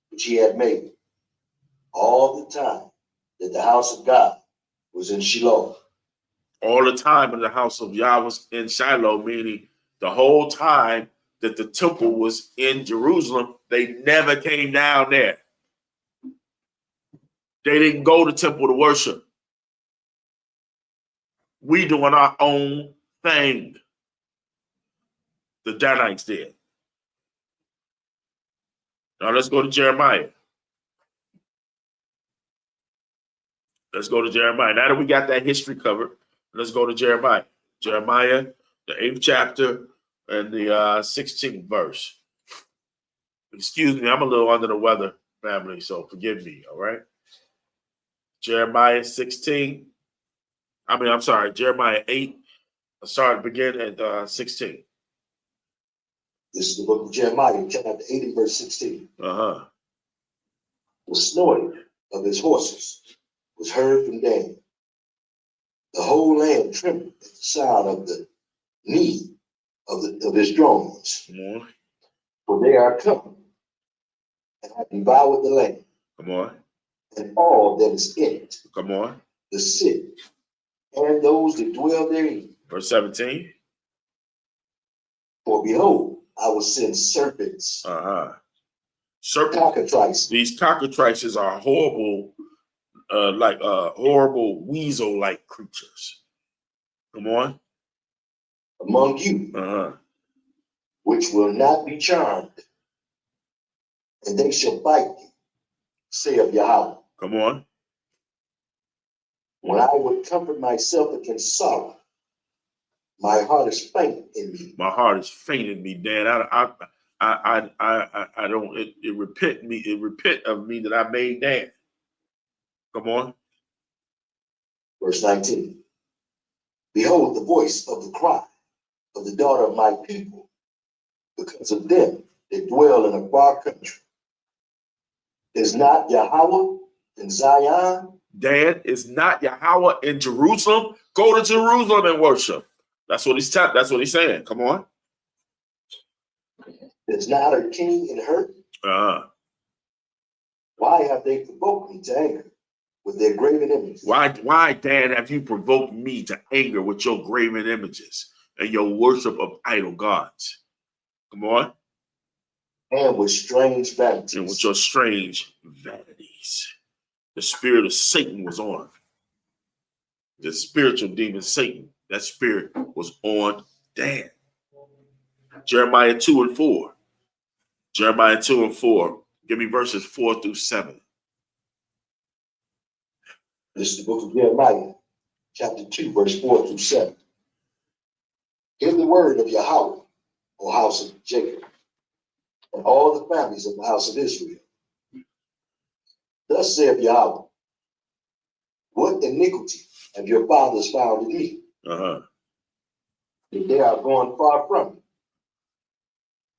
which he had made, all the time that the house of God was in Shiloh. All the time in the house of Yah was in Shiloh, meaning the whole time that the temple was in Jerusalem, they never came down there. They didn't go to temple to worship. We doing our own thing. The Danites did. Now let's go to Jeremiah. Let's go to Jeremiah. Now that we got that history covered, let's go to Jeremiah. Jeremiah, the 8th chapter and the 16th verse. Excuse me, I'm a little under the weather, family, so forgive me, all right? Jeremiah 16. Jeremiah 8. Begin at 16. This is the book of Jeremiah, chapter 8 and verse 16. Uh-huh. The snorting of his horses was heard from Dan. The whole land trembled at the sound of the knee of his drones. Come on. For they are come and have devoured the land. Come on. And all that is in it. Come on. The city and those that dwell therein. Verse 17. For behold, I will send serpents. Serpents. Cockatrices. These cockatrices are horrible, horrible weasel-like creatures. Come on. Among you, which will not be charmed, and they shall bite you, saith Yahweh. Come on. When I would comfort myself against sorrow, my heart is faint in me. My heart is faint in me, Dan. I don't. It repent me. It repent of me that I made Dan. Come on. Verse 19. Behold the voice of the cry of the daughter of my people, because of them that dwell in a far country. Is not Yahweh in Zion? Dan, is not Yahweh in Jerusalem? Go to Jerusalem and worship. That's what he's saying. Come on. Is not her king in her? Why have they provoked me to anger with their graven images? Why, Dan, have you provoked me to anger with your graven images and your worship of idol gods? Come on. And with strange vanities. And with your strange vanities. The spirit of Satan was on. The spiritual demon Satan, that spirit was on Dan. Jeremiah 2 and 4. Jeremiah 2 and 4. Give me verses 4 through 7. This is the book of Jeremiah, chapter 2, verse 4 through 7. Hear the word of Yahweh, O house of Jacob, and all the families of the house of Israel. Thus saith Yahweh, what iniquity have your fathers found in me? that they are gone far from it,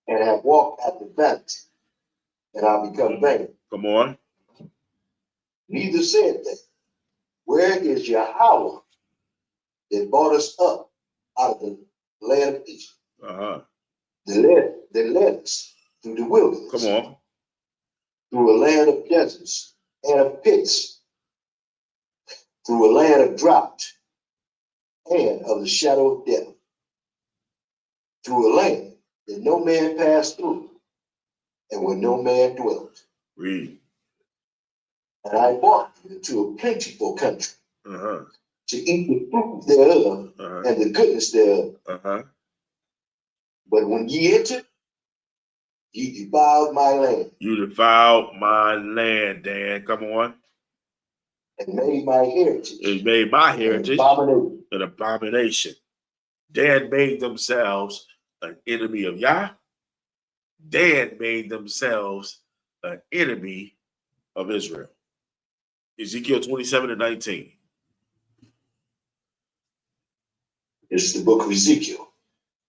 and have walked after vanity, and are become vain. Come on. Neither said they, where is Yahweh that brought us up out of the land of Egypt? Uh-huh. That led us through the wilderness, Come on. through a land of deserts and of pits, through a land of drought and of the shadow of death, through a land that no man passed through, and where no man dwelt. Read. And I brought you into a plentiful country Uh-huh. to eat the fruit thereof Uh-huh. and the goodness thereof. Uh-huh. But when ye entered, ye defiled my land, You defiled my land, Dan. Come on. and made my heritage It made my an heritage abomination. an abomination. Dan made themselves an enemy of Yah. Dan made themselves an enemy of Israel. Ezekiel 27:19. This is the book of Ezekiel,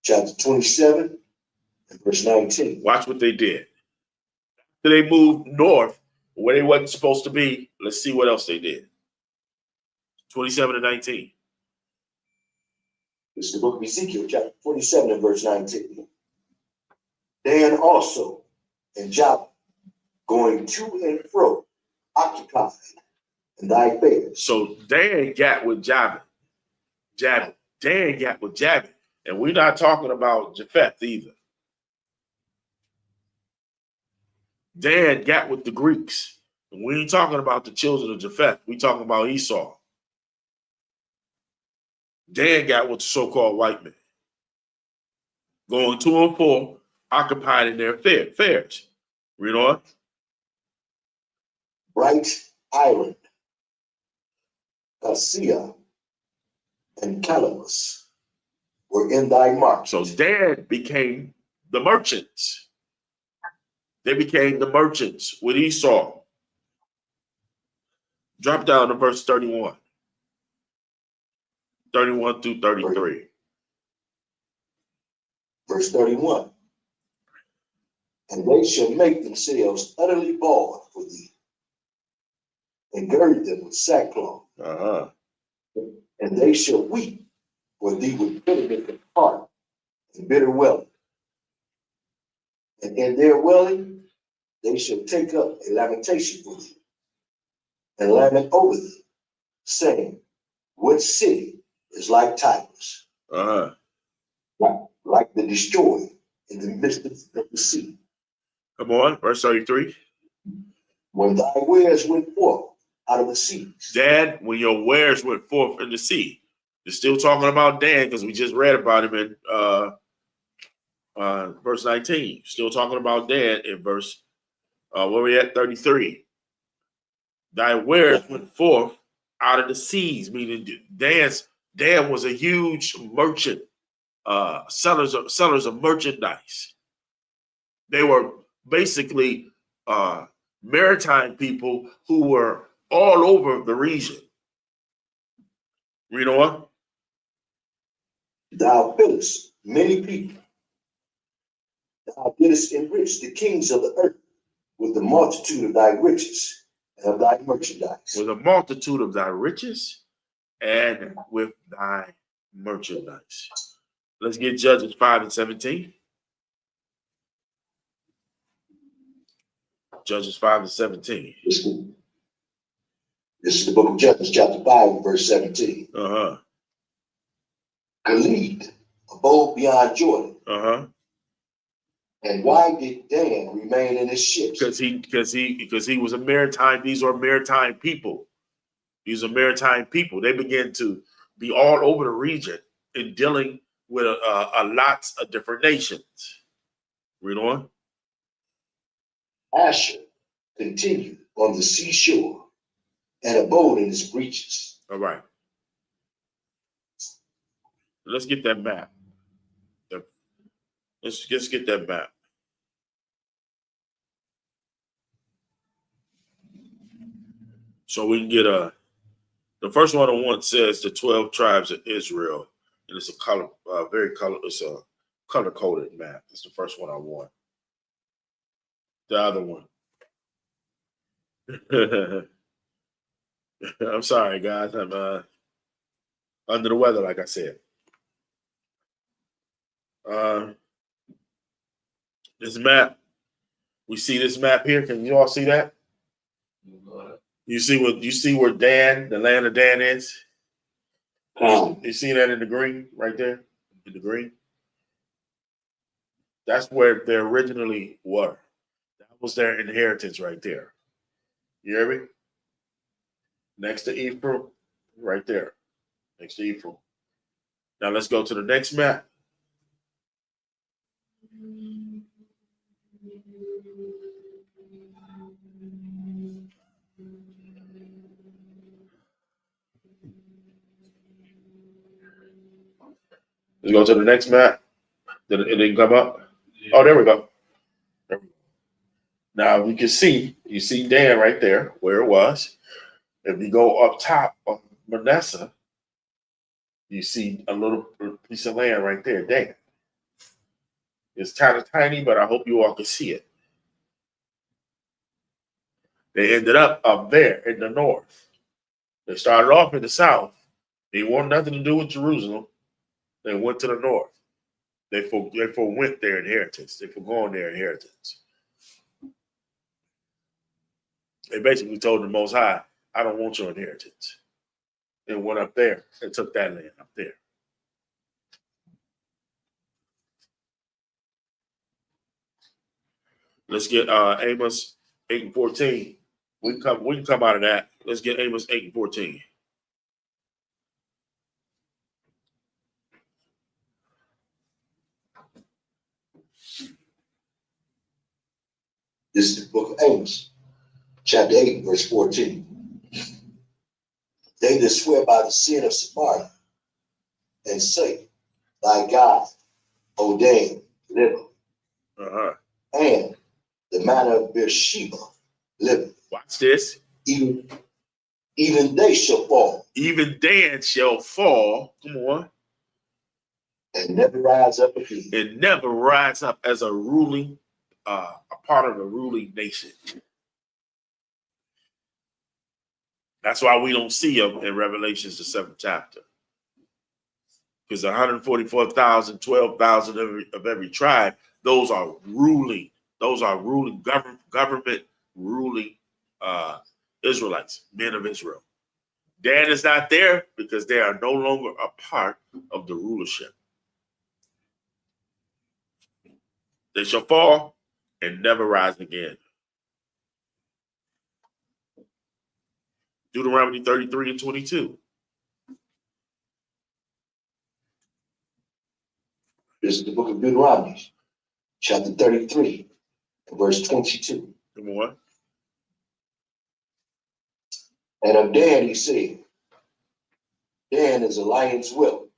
chapter 27, and verse 19. Watch what they did. So they moved north where they wasn't supposed to be. Let's see what else they did. 27:19. This is the book of Ezekiel, chapter 27, and verse 19. Dan also and Jabba, going to and fro, occupied in thy affairs. So Dan got with Jabin. Dan got with Jabin. And we're not talking about Japheth either. Dan got with the Greeks. And we ain't talking about the children of Japheth. We talking about Esau. Dan got with the so-called white men. Going to and fro, occupied in their affairs. Read on. Bright Island, Cassia, and Calamus were in thy market. So Dan became the merchants. They became the merchants with Esau. Drop down to verse 31. 31 through 33. Verse 31. And they shall make themselves utterly bald for thee, and gird them with sackcloth. Uh-huh. And they shall weep for thee with bitterness of heart and bitter welling. And in their welling they shall take up a lamentation for thee, and lament over thee, saying, what city is like Tyrus, Uh-huh. like the destroyed in the midst of the sea, Come on, verse 33. when thy wares went forth out of the seas. Dad, when your wares went forth in the sea. You're still talking about Dan because we just read about him in verse 19. Still talking about Dan in verse, where we at, 33. Thy wares went forth out of the seas, meaning Dan was a huge merchant, sellers of merchandise. They were basically maritime people who were all over the region. Read on. Thou fillest many people. Thou didst enrich the kings of the earth with the multitude of thy riches and of thy merchandise. With a multitude of thy riches and with thy merchandise. Let's get Judges 5 and 17. Judges 5 and 17. This is the book of Judges, chapter 5, verse 17. Uh-huh. Gilead abode beyond Jordan. Uh-huh. And why did Dan remain in his ships? Because he was a maritime, these are maritime people. These are maritime people. They began to be all over the region in dealing with a lots of different nations. Read on. Asher continued on the seashore and abode in his breaches. All right. Let's get that map. Let's get that map. So we can get the first one on one says the 12 tribes of Israel and it's a color, it's a color coded map. It's the first one I want. The other one. I'm sorry, guys. I'm under the weather, like I said. This map, we see this map here. Can you all see that? You see where Dan, the land of Dan is? You see that in the green right there? In the green? That's where they originally were. That was their inheritance right there. You hear me? Next to Ephraim, right there. Next to Ephraim. Now let's go to the next map. Let's go to the next map. Did it didn't come up? Oh, there we go. Now you see Dan right there where it was. If you go up top of Manasseh, you see a little piece of land right there, Dan. It's kind of tiny, but I hope you all can see it. They ended up there in the north. They started off in the south. They wanted nothing to do with Jerusalem. They went to the north. They forwent their inheritance. They forgone their inheritance. They basically told the Most High, I don't want your inheritance. They went up there and took that land up there. Let's get Amos 8 and 14. We can come out of that. Let's get Amos 8 and 14. This is the book of Amos, chapter 8, verse 14. They that swear by the sin of Samaria and say, thy God, O Dan, liveth, and the manner of Beersheba liveth. Watch this. Even they shall fall. Even Dan shall fall. Come on. And never rise up again. And never rise up as a ruling, a part of a ruling nation. That's why we don't see them in Revelations, the 7th chapter. Because 144,000, 12,000 of every tribe, those are ruling. Those are ruling government ruling Israelites, men of Israel. Dan is not there because they are no longer a part of the rulership. They shall fall and never rise again. Deuteronomy 33 and 22. This is the book of Deuteronomy, chapter 33, verse 22. Come on. And of Dan he said, Dan is a lion's whelp.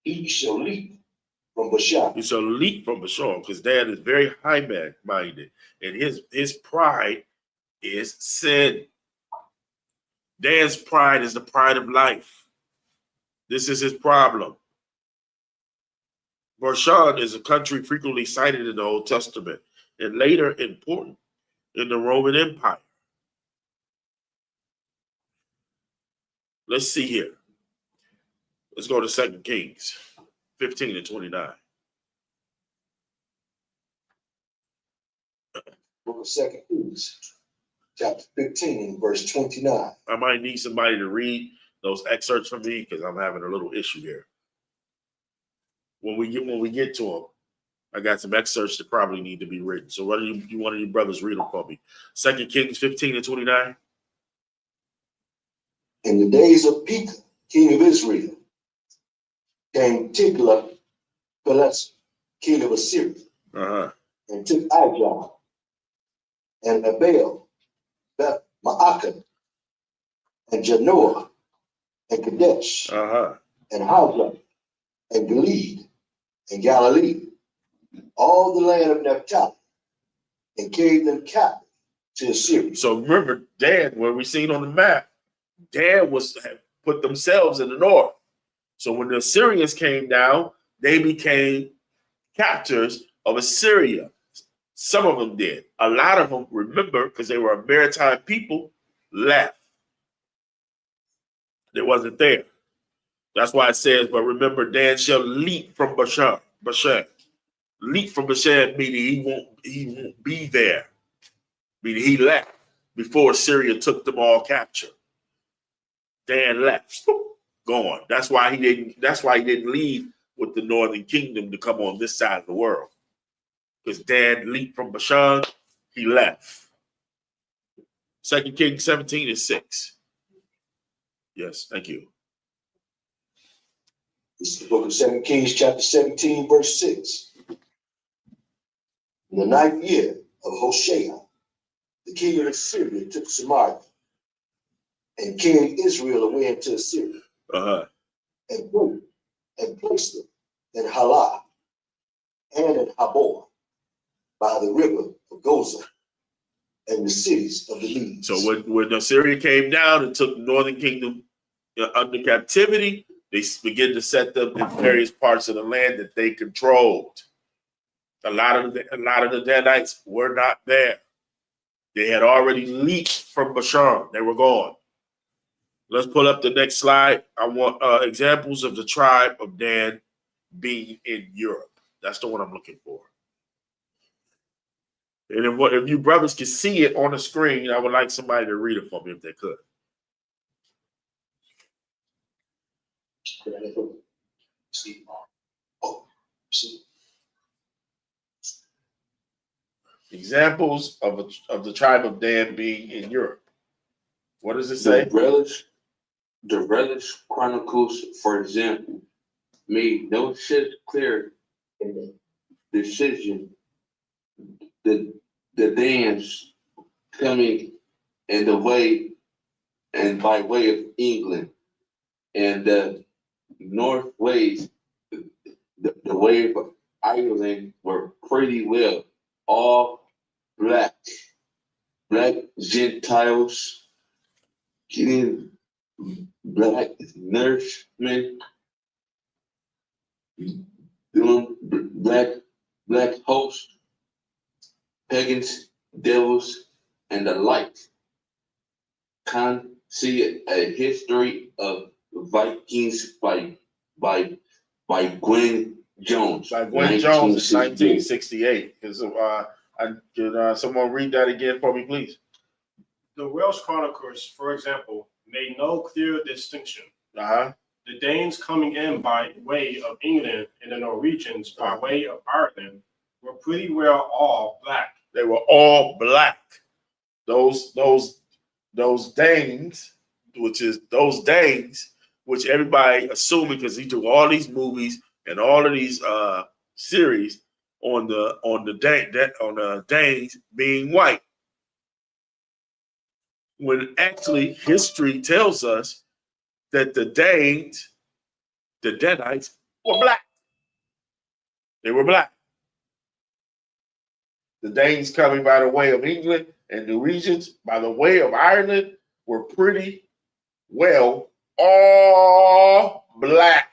He shall leap from Bashan. He shall leap from Bashan, because Dan is very high-minded, and his pride is sin. Dan's pride is the pride of life. This is his problem. Bashan is a country frequently cited in the Old Testament and later important in the Roman Empire. Let's see here. Let's go to 2 Kings 15 and 29. Book of 2 Kings, chapter 15 and verse 29. I might need somebody to read those excerpts for me because I'm having a little issue here. When we get to them, I got some excerpts that probably need to be written. So one of you brothers read them for me. 2 Kings 15 and 29. In the days of Pekah, king of Israel, came Tiglath-Pileser, king of Assyria, and took Ajah and Abel, Beth Maacah, and Janoah, and Kadesh, and Hazah, and Gilead, and Galilee, all the land of Naphtali, and carried them captive to Assyria. So remember, Dan, where we seen on the map, Dan had put themselves in the north. So when the Assyrians came down, they became captors of Assyria. Some of them did. A lot of them, remember, because they were a maritime people, left. They wasn't there. That's why it says, but remember, Dan shall leap from Bashan. Leap from Bashan, meaning he won't be there. Meaning he left before Syria took them all captured. Dan left. Gone. That's why he didn't leave with the northern kingdom to come on this side of the world. Because Dan leaped from Bashan, he left. 2 Kings 17:6. Yes, thank you. This is the book of 2 Kings, chapter 17, verse 6. In the 9th year of Hoshea, the king of Assyria took Samaria and carried Israel away into Assyria and placed them in Halah and in Habor by the river of Gozan and the cities of the Medes. So when Assyria came down and took the northern kingdom under captivity, they began to set them in various parts of the land that they controlled. A lot of the Danites were not there. They had already leaped from Bashan. They were gone. Let's pull up the next slide. I want examples of the tribe of Dan being in Europe. That's the one I'm looking for. And if you brothers can see it on the screen, I would like somebody to read it for me if they could. Examples of the tribe of Dan being in Europe. What does it say? The Relish Chronicles, for example, made no such clear decision. The Danes coming in the way and by way of England, and the north ways, the way of Ireland were pretty well all black Gentiles getting black nursemen, doing black hosts, pagans, devils, and the like. Can see a history of Vikings by Gwen Jones. By Gwen Jones in 1968. Can someone read that again for me, please? The Welsh chroniclers, for example, made no clear distinction. Uh-huh. The Danes coming in by way of England and the Norwegians by way of Ireland were pretty well all black. They were all black. Those Danes, which everybody assuming because he took all these movies and all of these series on the Danes being white. When actually history tells us that the Danes, the Danites, were black. They were black. The Danes coming by the way of England and the regions by the way of Ireland were pretty well all black.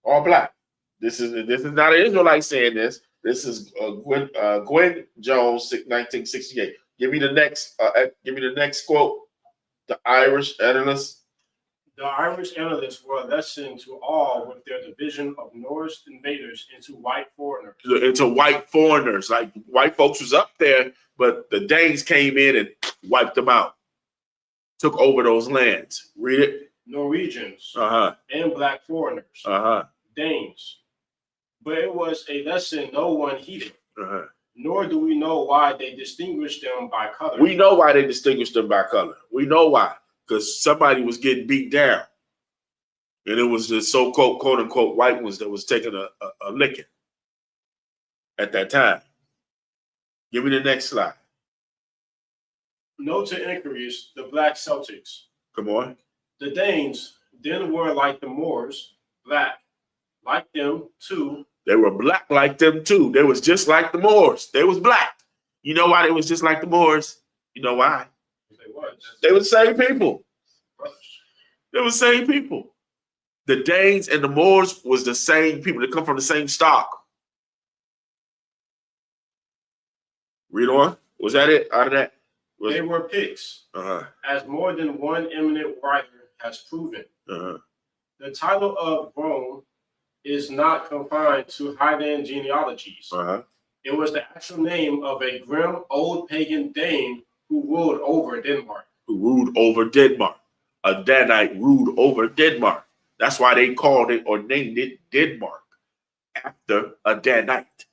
All black. This is not an Israelite saying this. This is Gwen Jones, 1968. Give me the next quote. The Irish analysts. The Irish analysts were a lesson to all with their division of Norse invaders into white foreigners. Like white folks was up there, but the Danes came in and wiped them out. Took over those lands. Read it. Norwegians and black foreigners. Danes. But it was a lesson no one heeded. Nor do we know why they distinguished them by color. We know why they distinguished them by color. We know why. Because somebody was getting beat down. And it was the so-called, quote-unquote, white ones that was taking a licking at that time. Give me the next slide. Note to inquiries, the black Celtics. Come on. The Danes then were like the Moors, black, like them too. They were black like them too. They was just like the Moors. They was black. You know why they was just like the Moors? You know why? They were the same people. They were the same people. The Danes and the Moors was the same people that come from the same stock. Read on. Was that it? Out of that? They were Picts, as more than one eminent writer has proven. The title of Rome is not confined to Highland genealogies. It was the actual name of a grim old pagan Dane who ruled over Denmark. A Danite ruled over Denmark. That's why they called it or named it Denmark, after a Danite.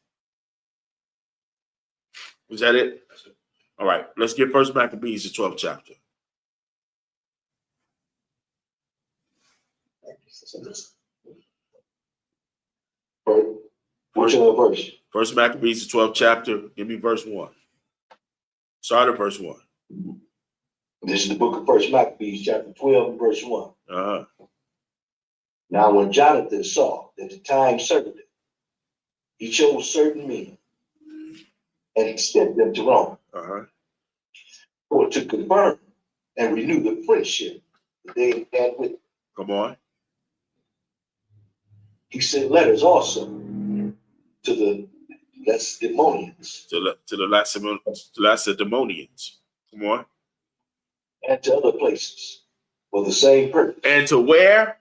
Was that it? That's it. All right, let's get First Maccabees, the 12th chapter. Verse? First Maccabees, the 12th chapter. Give me verse 1. Start at verse 1. This is the book of First Maccabees, chapter 12, verse 1. Now, when Jonathan saw that the time served him, he chose certain men and sent them to Rome, for to confirm and renew the friendship that they had with him. Come on. He sent letters also to the Lacedaemonians. To the Lacedaemonians. Come on. And to other places for the same purpose. And to where?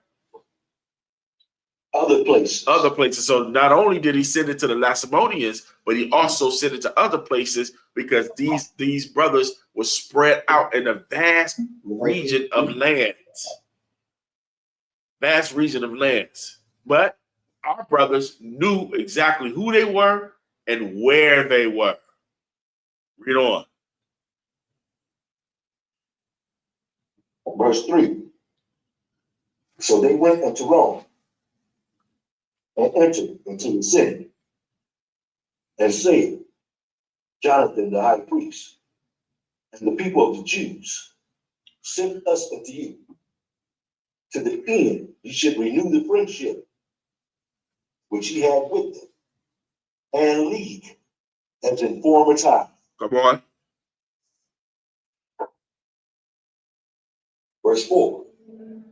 Other places. Other places. So not only did he send it to the Lacedaemonians, but he also sent it to other places because these brothers were spread out in a vast region of lands. Vast region of lands. But our brothers knew exactly who they were and where they were. Read on. Verse 3. So they went unto Rome and entered into the city and said, Jonathan the high priest and the people of the Jews sent us unto you, to the end ye should renew the friendship which ye had with them, and league as in former time. Come on. Verse 4.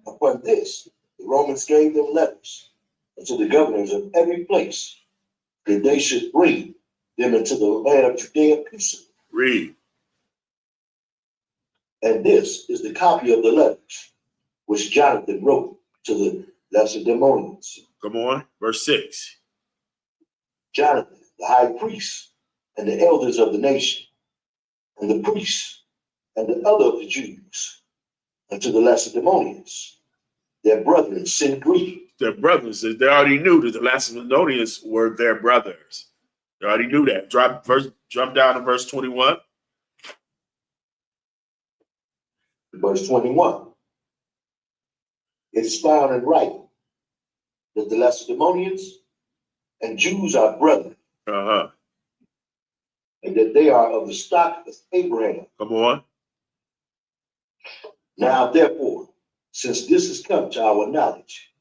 Upon this, the Romans gave them letters unto the governors of every place, that they should bring them into the land of Judea peaceably. Read. And this is the copy of the letters which Jonathan wrote to the Lacedaemonians. Come on. Verse 6. Jonathan, the high priest, and the elders of the nation, and the priests, and the other of the Jews, unto the Lacedaemonians, their brethren, send greeting. Their brothers, they already knew that the Lacedaemonians were their brothers. They already knew that. Jump down to verse 21. Verse 21. It is found in writing that the Lacedaemonians and Jews are brethren, and that they are of the stock of Abraham. Come on. Now, therefore, since this has come to our knowledge,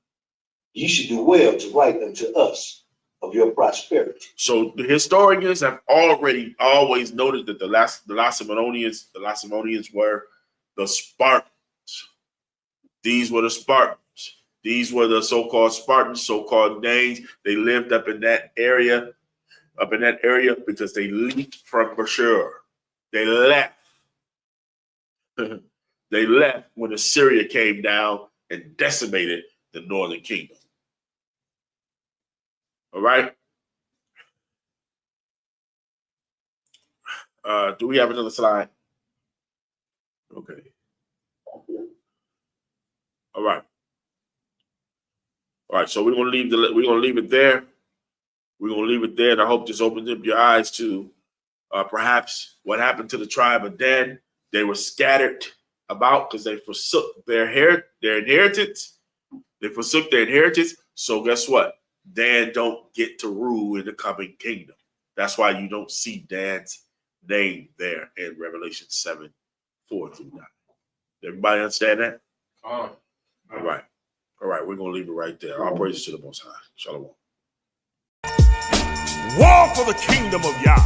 ye should do well to write unto us of your prosperity. So the historians have always noted that the Lacedaemonians were the Spartans. These were the Spartans. These were the so-called Spartans, so-called Danes. They lived up in that area because they leaped from Bashur. They left. They left when Assyria came down and decimated the northern kingdom. All right. Do we have another slide? Okay. All right. All right. So we're gonna leave it there. We're gonna leave it there, and I hope this opens up your eyes to perhaps what happened to the tribe of Dan. They were scattered about because they forsook their inheritance. They forsook their inheritance. So guess what? Dan don't get to rule in the coming kingdom. That's why you don't see Dan's name there in Revelation 7:4-9. Everybody understand that? All right. All right. We're going to leave it right there. All praises to the Most High. Shalom. War for the kingdom of Yah.